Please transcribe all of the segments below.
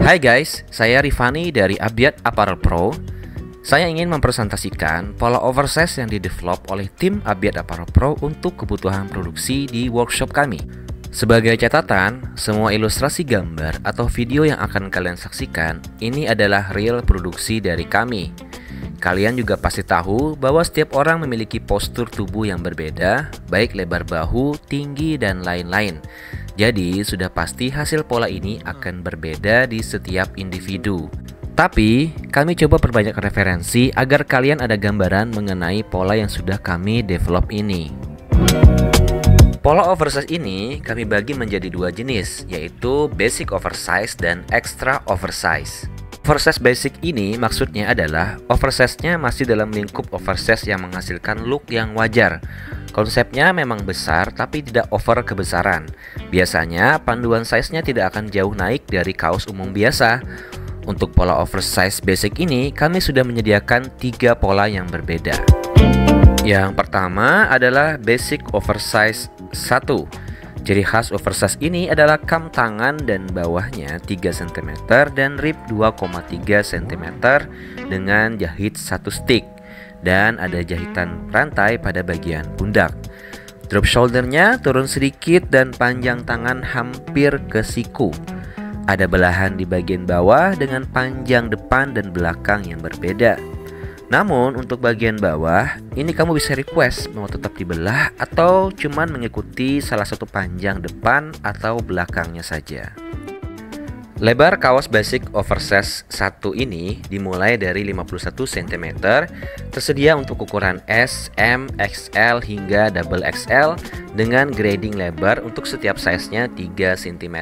Hai guys, saya Rifani dari Abdiat Apparel Pro. Saya ingin mempresentasikan pola oversize yang didevelop oleh tim Abdiat Apparel Pro untuk kebutuhan produksi di workshop kami. Sebagai catatan, semua ilustrasi gambar atau video yang akan kalian saksikan ini adalah real produksi dari kami. Kalian juga pasti tahu bahwa setiap orang memiliki postur tubuh yang berbeda, baik lebar bahu, tinggi, dan lain-lain. Jadi, sudah pasti hasil pola ini akan berbeda di setiap individu. Tapi, kami coba perbanyak referensi agar kalian ada gambaran mengenai pola yang sudah kami develop ini. Pola oversize ini kami bagi menjadi dua jenis, yaitu basic oversize dan extra oversize. Oversize basic ini maksudnya adalah oversize-nya masih dalam lingkup oversize yang menghasilkan look yang wajar. Konsepnya memang besar tapi tidak over kebesaran. Biasanya panduan size-nya tidak akan jauh naik dari kaos umum biasa. Untuk pola oversize basic ini kami sudah menyediakan 3 pola yang berbeda. Yang pertama adalah basic oversize 1. Ciri khas oversize ini adalah kam tangan dan bawahnya 3 cm dan rib 2,3 cm dengan jahit 1 stick. Dan ada jahitan rantai pada bagian pundak. Drop shouldernya turun sedikit dan panjang tangan hampir ke siku. Ada belahan di bagian bawah dengan panjang depan dan belakang yang berbeda. Namun untuk bagian bawah, ini kamu bisa request mau tetap dibelah atau cuman mengikuti salah satu panjang depan atau belakangnya saja. Lebar kaos basic oversize 1 ini dimulai dari 51 cm, tersedia untuk ukuran S, M, XL hingga double XL dengan grading lebar untuk setiap size-nya 3 cm.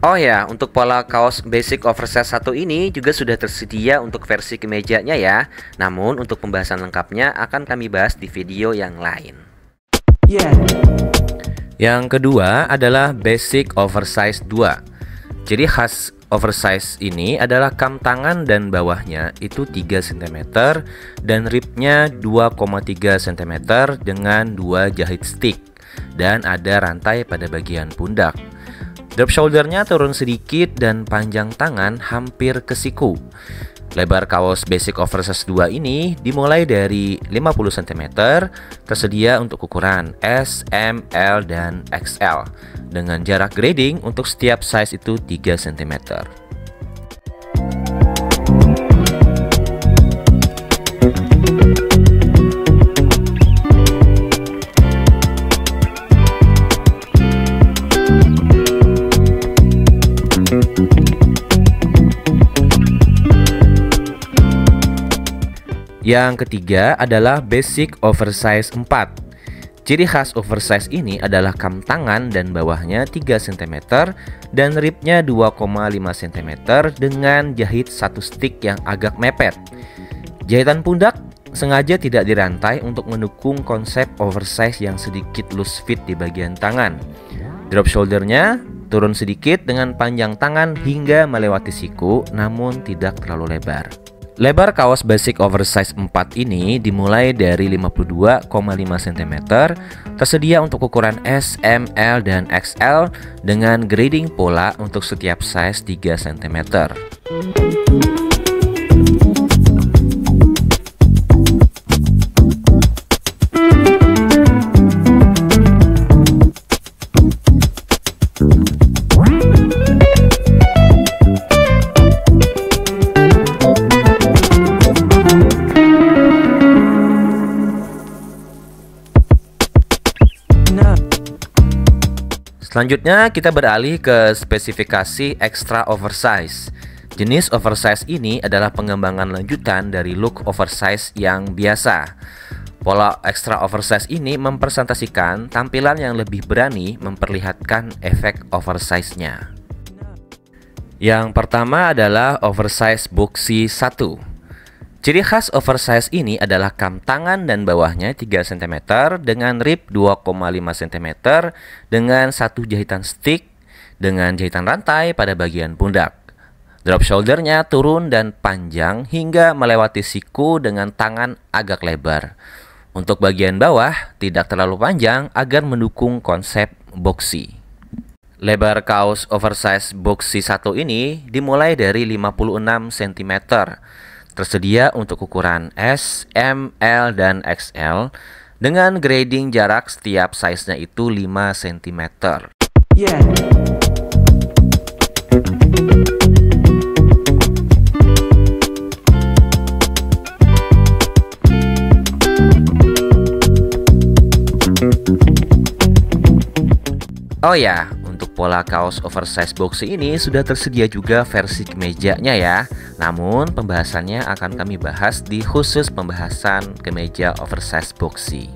Oh ya, untuk pola kaos basic oversize 1 ini juga sudah tersedia untuk versi kemejanya ya. Namun untuk pembahasan lengkapnya akan kami bahas di video yang lain. Yang kedua adalah basic oversize 2. Ciri khas oversize ini adalah kam tangan dan bawahnya itu 3 cm dan ribnya 2,3 cm dengan 2 jahit stick dan ada rantai pada bagian pundak. Drop shouldernya turun sedikit dan panjang tangan hampir ke siku. Lebar kaos basic oversize 2 ini dimulai dari 50 cm, tersedia untuk ukuran S, M, L, dan XL dengan jarak grading untuk setiap size itu 3 cm. Yang ketiga adalah basic oversize 4. Ciri khas oversize ini adalah kam tangan dan bawahnya 3 cm dan ribnya 2,5 cm dengan jahit 1 stick yang agak mepet. Jahitan pundak sengaja tidak dirantai untuk mendukung konsep oversize yang sedikit loose fit di bagian tangan. Drop shouldernya turun sedikit dengan panjang tangan hingga melewati siku namun tidak terlalu lebar. Lebar kaos basic oversize 4 ini dimulai dari 52,5 cm, tersedia untuk ukuran S, M, L, dan XL dengan grading pola untuk setiap size 3 cm. Selanjutnya kita beralih ke spesifikasi extra oversize. Jenis oversize ini adalah pengembangan lanjutan dari look oversize yang biasa. Pola extra oversize ini mempresentasikan tampilan yang lebih berani memperlihatkan efek oversize-nya. Yang pertama adalah oversize boxy 1. Ciri khas oversize ini adalah kam tangan dan bawahnya 3 cm dengan rib 2,5 cm dengan 1 jahitan stick dengan jahitan rantai pada bagian pundak. Drop shouldernya turun dan panjang hingga melewati siku dengan tangan agak lebar. Untuk bagian bawah tidak terlalu panjang agar mendukung konsep boxy. Lebar kaos oversize boxy 1 ini dimulai dari 56 cm. Tersedia untuk ukuran S, M, L, dan XL dengan grading jarak setiap size-nya itu 5 cm. Yeah. Oh ya, untuk pola kaos oversize boxy ini sudah tersedia juga versi kemejanya ya. Namun pembahasannya akan kami bahas di khusus pembahasan kemeja oversize boxy.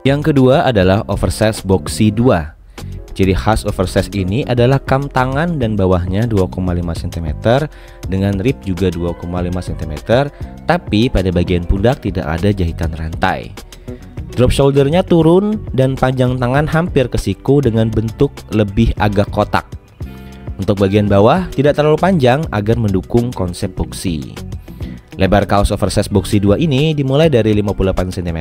Yang kedua adalah oversize boxy 2. Ciri khas oversize ini adalah kam tangan dan bawahnya 2,5 cm dengan rib juga 2,5 cm, tapi pada bagian pundak tidak ada jahitan rantai. Drop shouldernya turun dan panjang tangan hampir ke siku dengan bentuk lebih agak kotak. Untuk bagian bawah tidak terlalu panjang agar mendukung konsep boxy. Lebar kaos oversize boxy 2 ini dimulai dari 58 cm,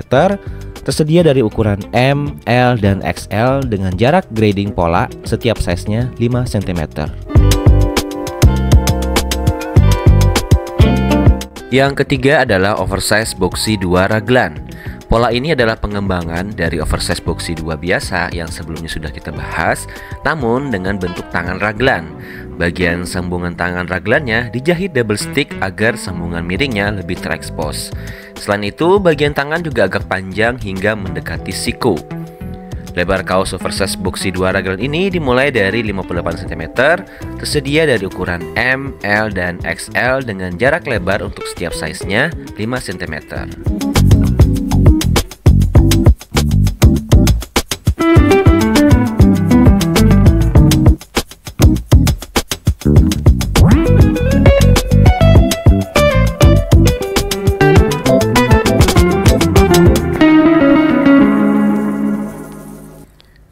tersedia dari ukuran M, L, dan XL dengan jarak grading pola setiap size-nya 5 cm. Yang ketiga adalah oversize boxy 2 raglan. Pola ini adalah pengembangan dari oversize boxy 2 biasa yang sebelumnya sudah kita bahas, namun dengan bentuk tangan raglan. Bagian sambungan tangan raglannya dijahit double stick agar sambungan miringnya lebih terekspos. Selain itu, bagian tangan juga agak panjang hingga mendekati siku. Lebar kaos oversize boxy 2 raglan ini dimulai dari 58 cm, tersedia dari ukuran M, L, dan XL dengan jarak lebar untuk setiap size-nya 5 cm.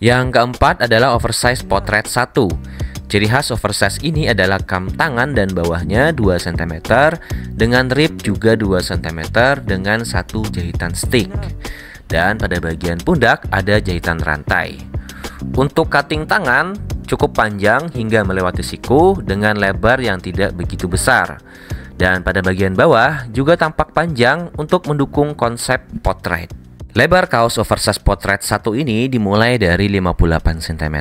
Yang keempat adalah oversize potret 1. Ciri khas oversize ini adalah kam tangan dan bawahnya 2 cm dengan rib juga 2 cm dengan satu jahitan stick. Dan pada bagian pundak ada jahitan rantai. Untuk cutting tangan cukup panjang hingga melewati siku dengan lebar yang tidak begitu besar. Dan pada bagian bawah juga tampak panjang untuk mendukung konsep potret. Lebar kaos oversize potret 1 ini dimulai dari 58 cm,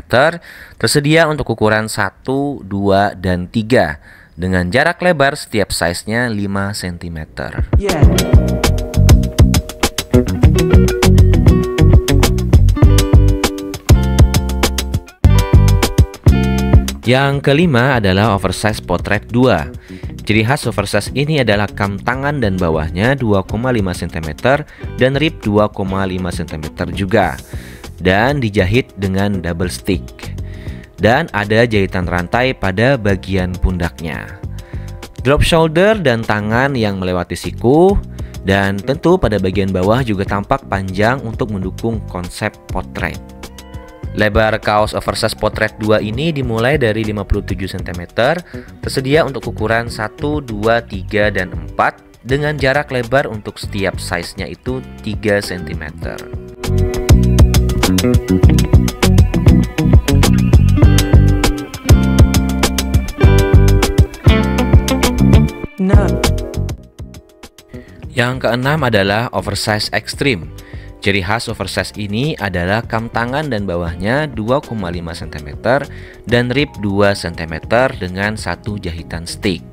tersedia untuk ukuran 1, 2, dan 3 dengan jarak lebar setiap size-nya 5 cm. Yeah. Yang kelima adalah oversize potret 2. Ciri khas oversize ini adalah kam tangan dan bawahnya 2,5 cm dan rib 2,5 cm juga, dan dijahit dengan double stick. Dan ada jahitan rantai pada bagian pundaknya. Drop shoulder dan tangan yang melewati siku, dan tentu pada bagian bawah juga tampak panjang untuk mendukung konsep potret. Lebar kaos oversize potret 2 ini dimulai dari 57 cm, tersedia untuk ukuran 1, 2, 3, dan 4 dengan jarak lebar untuk setiap size-nya itu 3 cm. Yang keenam adalah oversize extreme. Ciri khas oversize ini adalah kam tangan dan bawahnya 2,5 cm dan rib 2 cm dengan satu jahitan stick.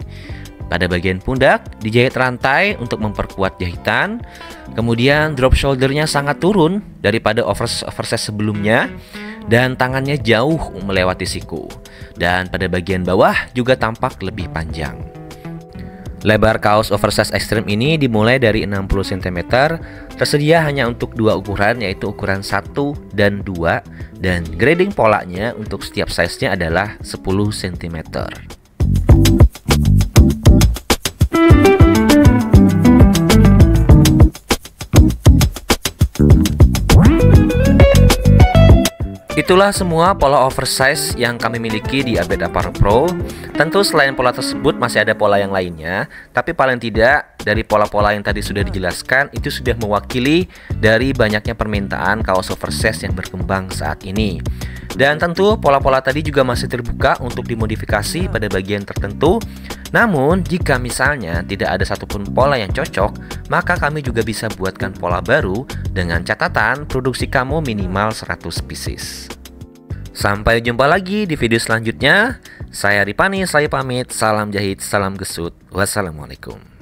Pada bagian pundak dijahit rantai untuk memperkuat jahitan. Kemudian drop shouldernya sangat turun daripada oversize sebelumnya dan tangannya jauh melewati siku. Dan pada bagian bawah juga tampak lebih panjang. Lebar kaos oversize ekstrim ini dimulai dari 60 cm, tersedia hanya untuk dua ukuran, yaitu ukuran 1 dan 2, dan grading polanya untuk setiap size-nya adalah 10 cm. Itulah semua pola oversize yang kami miliki di Upbeat Apparel Pro. Tentu selain pola tersebut masih ada pola yang lainnya, tapi paling tidak dari pola-pola yang tadi sudah dijelaskan itu sudah mewakili dari banyaknya permintaan kaos oversize yang berkembang saat ini. Dan tentu pola-pola tadi juga masih terbuka untuk dimodifikasi pada bagian tertentu. Namun jika misalnya tidak ada satupun pola yang cocok, maka kami juga bisa buatkan pola baru dengan catatan produksi kamu minimal 100 pieces. Sampai jumpa lagi di video selanjutnya. Saya Ripani, saya pamit. Salam jahit, salam gesut. Wassalamualaikum.